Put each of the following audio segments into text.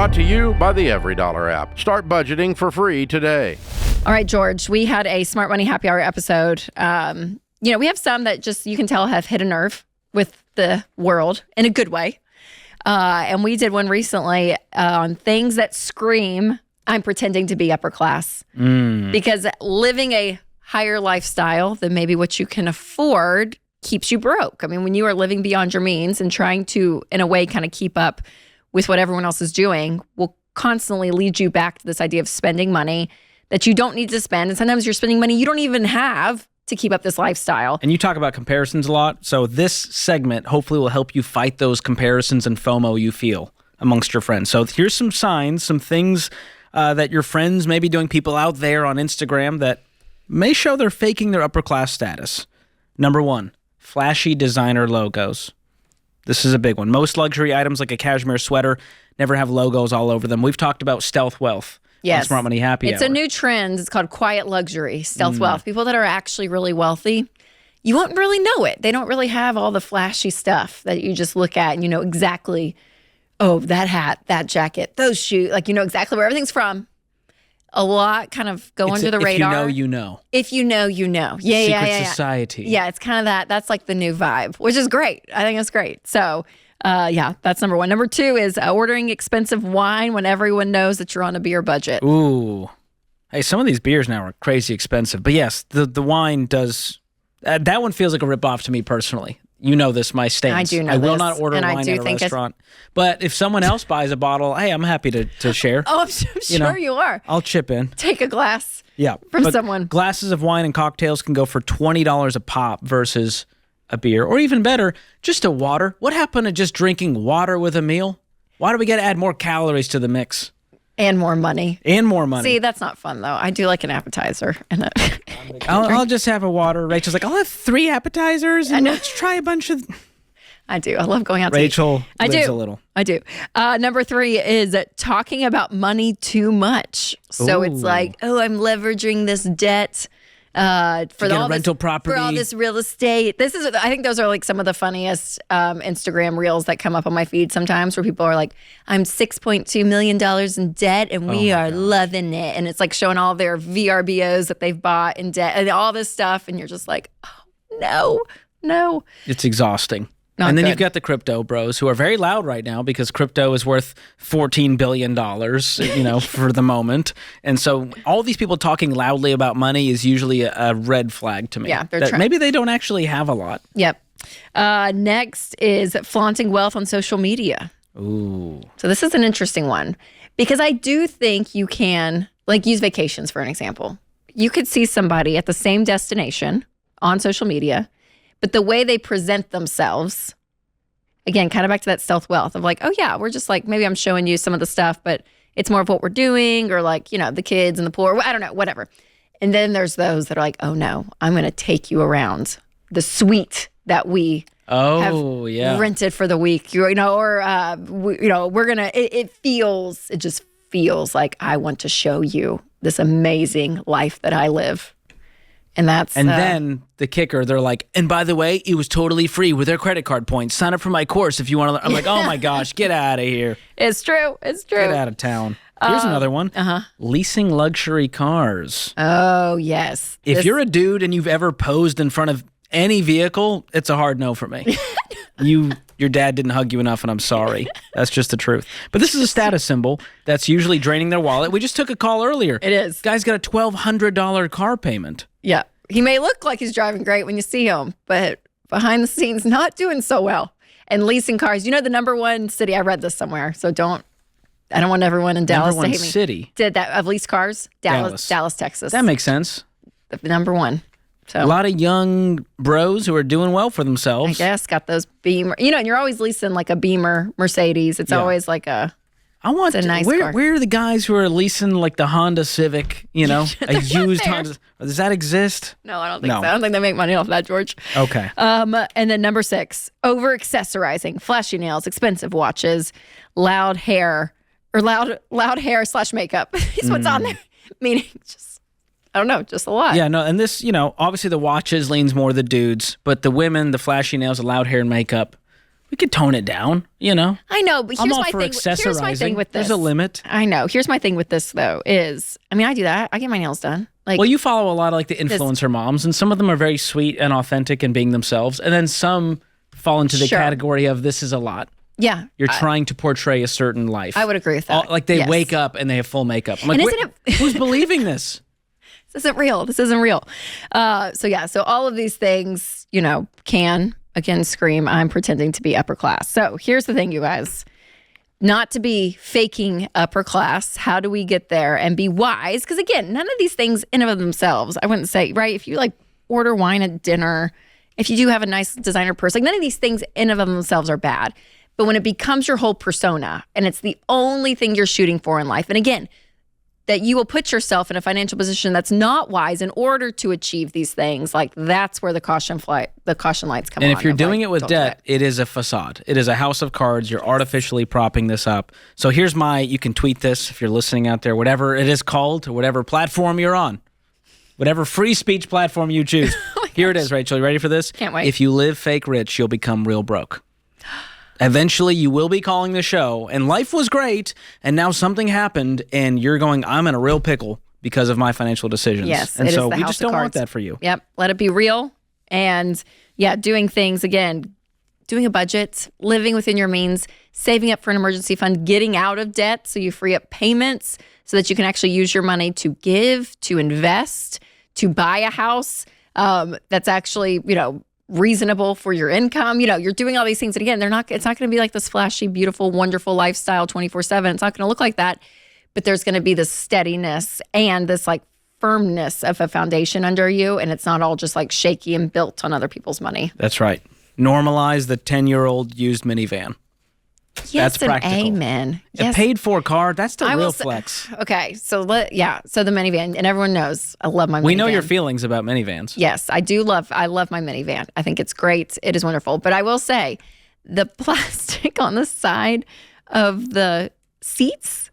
Brought to you by the Every Dollar app. Start budgeting for free today. All right, George, we had a Smart Money Happy Hour episode. We have some that just, you can tell, have hit a nerve with the world in a good way. And we did one recently on things that scream, I'm pretending to be upper class. Because living a higher lifestyle than maybe what you can afford keeps you broke. I mean, when you are living beyond your means and trying to, in a way, kind of keep up with what everyone else is doing, will constantly lead you back to this idea of spending money that you don't need to spend. And sometimes you're spending money you don't even have to keep up this lifestyle. And you talk about comparisons a lot. So this segment hopefully will help you fight those comparisons and FOMO you feel amongst your friends. So here's some signs, some things that your friends may be doing, people out there on Instagram that may show they're faking their upper class status. Number one, flashy designer logos. This is a big one. Most luxury items like a cashmere sweater never have logos all over them. We've talked about stealth wealth. Yes. Smart Money Happy Hour. It's a new trend. It's called quiet luxury, stealth wealth. People that are actually really wealthy, you won't really know it. They don't really have all the flashy stuff that you just look at and you know exactly, oh, that hat, that jacket, those shoes. Like, you know exactly where everything's from. A lot kind of go under the radar. If you know, you know. If you know, you know. Yeah, Secret society. Yeah, it's kind of that. That's like the new vibe, which is great. I think it's great. So, that's number one. Number two is ordering expensive wine when everyone knows that you're on a beer budget. Ooh. Hey, some of these beers now are crazy expensive. But yes, the wine does... that one feels like a ripoff to me personally. You know this, my stance. I do know I will this, not order and wine at a restaurant. But if someone else buys a bottle, hey, I'm happy to share. Oh, I'm sure you are. I'll chip in. Take a glass from someone. Glasses of wine and cocktails can go for $20 a pop versus a beer. Or even better, just a water. What happened to just drinking water with a meal? Why do we got to add more calories to the mix? And more money. See, that's not fun, though. I do like an appetizer. And I'll just have a water. Rachel's like, I'll have 3 appetizers and let's try a bunch of... I do. I love going out to Rachel eat. lives a little. I do. Number 3 is talking about money too much. So it's like, oh, I'm leveraging this debt for all rental property, for all this real estate. I think those are like some of the funniest Instagram reels that come up on my feed sometimes, where people are like, I'm $6.2 million in debt and we are loving it. And it's like showing all their VRBOs that they've bought in debt and all this stuff. And you're just like, oh, no. It's exhausting. Not and then good. you've got the crypto bros who are very loud right now because crypto is worth $14 billion, for the moment. And so all these people talking loudly about money is usually a red flag to me. Yeah, maybe they don't actually have a lot. Yep. Next is flaunting wealth on social media. Ooh. So this is an interesting one because I do think you can, use vacations for an example. You could see somebody at the same destination on social media, but the way they present themselves, again, kind of back to that stealth wealth of like, oh yeah, we're just like, maybe I'm showing you some of the stuff, but it's more of what we're doing or the kids in the pool or I don't know, whatever. And then there's those that are like, oh no, I'm going to take you around the suite that we have rented for the week, we're going to, it just feels like I want to show you this amazing life that I live. And then the kicker, they're like, and by the way, it was totally free with their credit card points. Sign up for my course if you want to learn. I'm like, oh my gosh, get out of here. It's true. Get out of town. Here's another one. Leasing luxury cars. Oh, yes. If you're a dude and you've ever posed in front of any vehicle, it's a hard no for me. Your dad didn't hug you enough, and I'm sorry. That's just the truth. But this is a status symbol that's usually draining their wallet. We just took a call earlier. It is. Guy's got a $1,200 car payment. Yeah. He may look like he's driving great when you see him, but behind the scenes, not doing so well. And leasing cars, the number one city, I read this somewhere, so I don't want everyone in Dallas to hate me. Number one city? Did that of leased cars? Dallas, Texas. That makes sense. The number one. So a lot of young bros who are doing well for themselves. I guess got those Beamer, and you're always leasing like a Beamer Mercedes. It's always like a nice car. Where are the guys who are leasing like the Honda Civic, a used Honda? Does that exist? No, I don't think so. I don't think they make money off that, George. Okay. And then number 6, over accessorizing, flashy nails, expensive watches, loud hair hair / makeup is what's on there. Meaning just, I don't know, just a lot. Yeah, no, and this, obviously the watches leans more the dudes, but the women, the flashy nails, the loud hair and makeup, We could tone it down, you know. I know, but I'm here's all my for thing. Here's my thing accessorizing. with this. There's a limit. I know. Here's my thing with this though is, I mean, I do that. I get my nails done. Like, Well, you follow a lot of like the influencer moms, and some of them are very sweet and authentic and being themselves, and then some fall into the Sure. category of this is a lot. yeah, You're trying to portray a certain life. I would agree with that. Like they Yes. wake up and they have full makeup. I'm like, And isn't it- who's believing this? This isn't real. This isn't real. So all of these things, can again scream, I'm pretending to be upper class. So here's the thing, you guys. Not to be faking upper class. How do we get there and be wise? Because again, none of these things in and of themselves, I wouldn't say, right? If you like order wine at dinner, if you do have a nice designer purse, like none of these things in and of themselves are bad. But when it becomes your whole persona and it's the only thing you're shooting for in life, and again, that you will put yourself in a financial position that's not wise in order to achieve these things, like that's where the caution lights come on. And if you're of, doing like, it with don't do debt, it is a facade. It is a house of cards. You're artificially propping this up. So here's you can tweet this if you're listening out there, whatever it is called, or whatever platform you're on, whatever free speech platform you choose. Here it is, Rachel. You ready for this? Can't wait. If you live fake rich, you'll become real broke. Eventually, you will be calling the show, and life was great, and now something happened, and you're going, I'm in a real pickle because of my financial decisions. Yes, and it so is the we house just of don't want cards. that for you. Yep. Let it be real. And doing things again, doing a budget, living within your means, saving up for an emergency fund, getting out of debt so you free up payments so that you can actually use your money to give, to invest, to buy a house that's actually, reasonable for your income. You're doing all these things. And again, it's not going to be like this flashy, beautiful, wonderful lifestyle 24/7. It's not going to look like that. But there's going to be this steadiness and this like firmness of a foundation under you. And it's not all just like shaky and built on other people's money. That's right. Normalize the 10-year-old used minivan. Yes, That's practical. and amen. A Yes. paid-for car, that's the I will real say- flex. Okay. So so the minivan, and everyone knows I love my minivan. We know your feelings about minivans. Yes, I love my minivan. I think it's great. It is wonderful. But I will say the plastic on the side of the seats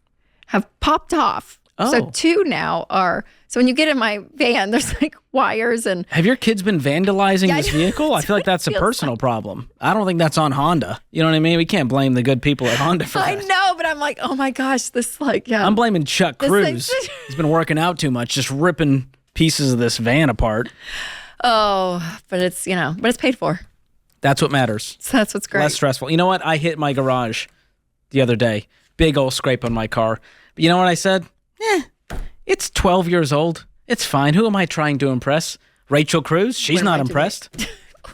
have popped off. Oh. So two now are, so when you get in my van, there's like wires and Have your kids been vandalizing Yeah, this vehicle? I feel like that's a feels personal problem. I don't think that's on Honda. You know what I mean? We can't blame the good people at Honda for I that. know, but I'm like, oh my gosh, this like, yeah. I'm blaming Chuck This Cruz. thing's- He's been working out too much, just ripping pieces of this van apart. Oh, but it's, but it's paid for. That's what matters. So that's what's great. Less stressful. You know what? I hit my garage the other day. Big old scrape on my car. But you know what I said? It's 12 years old. It's fine. Who am I trying to impress? Rachel Cruz? She's What am not I doing? impressed.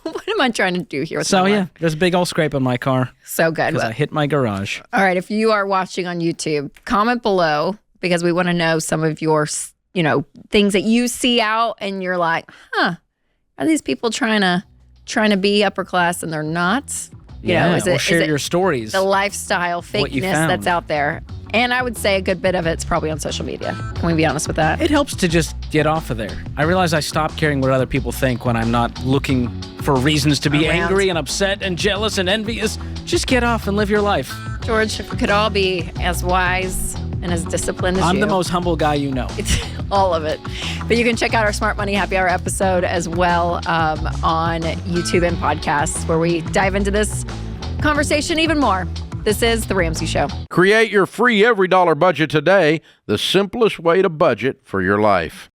What am I trying to do here with So my yeah, life? there's a big old scrape on my car So good. because I hit my garage. All right. If you are watching on YouTube, comment below because we want to know some of your, things that you see out and you're like, are these people trying to be upper class and they're not? Or share your stories. the lifestyle What you fakeness found. that's out there? And I would say a good bit of it's probably on social media. Can we be honest with that? It helps to just get off of there. I realize I stop caring what other people think when I'm not looking for reasons to be Around. angry and upset and jealous and envious. Just get off and live your life. George, if we could all be as wise and as disciplined as I'm you. the most humble guy you know. It's all of it. But you can check out our Smart Money Happy Hour episode as well on YouTube and podcasts where we dive into this conversation even more. This is The Ramsey Show. Create your free every dollar budget today, the simplest way to budget for your life.